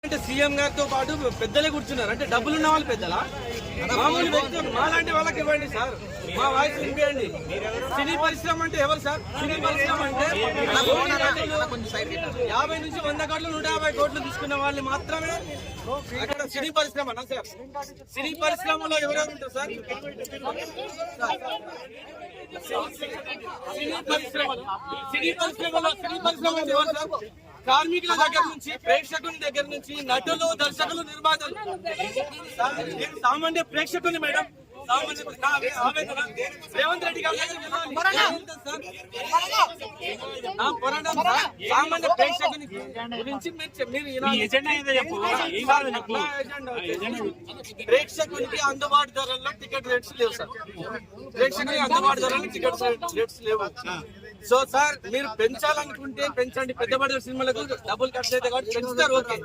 అంటే సీఎం గారితో పాటు పెద్దలే కూర్చున్నారు. అంటే డబ్బులున్న వాళ్ళు పెద్దలా? మామూలు వ్యక్తులు మాలాంటి వాళ్ళకి ఇవ్వండి సార్, మా వాయిస్ వినిపించండి. సినీ పరిశ్రమ అంటే ఎవరు సార్? సినీ పరిశ్రమ అంటే 50 నుంచి 100 కోట్లు 150 కోట్లు తీసుకున్న వాళ్ళు మాత్రమే అక్కడ సినీ పరిశ్రమ సార్. సినీ పరిశ్రమలో ఎవరెవరు ఉంటారు సార్? సినీ పరిశ్రమ ఎవరు సార్? కార్మికుల దగ్గర నుంచి, ప్రేక్షకుని దగ్గర నుంచి, నటులు, దర్శకులు, నిర్మాతలు. సామాన్య ప్రేక్షకుని మేడం, రేవంత్ రెడ్డి గారు సామాన్య ప్రేక్షకుని గురించి ప్రేక్షకునికి అందుబాటు ధరల్లో టికెట్ రేట్స్ లేవు సార్. ప్రేక్షకునికి అందుబాటు ధరల్లో టికెట్ రేట్స్ లేవు. సో సార్, మీరు పెంచాలనుకుంటే పెంచండి. పెద్ద బడ్జెట్ సినిమాలకు డబ్బులు ఖర్చు అయితే కాబట్టి పెంచుతారు, ఓకే.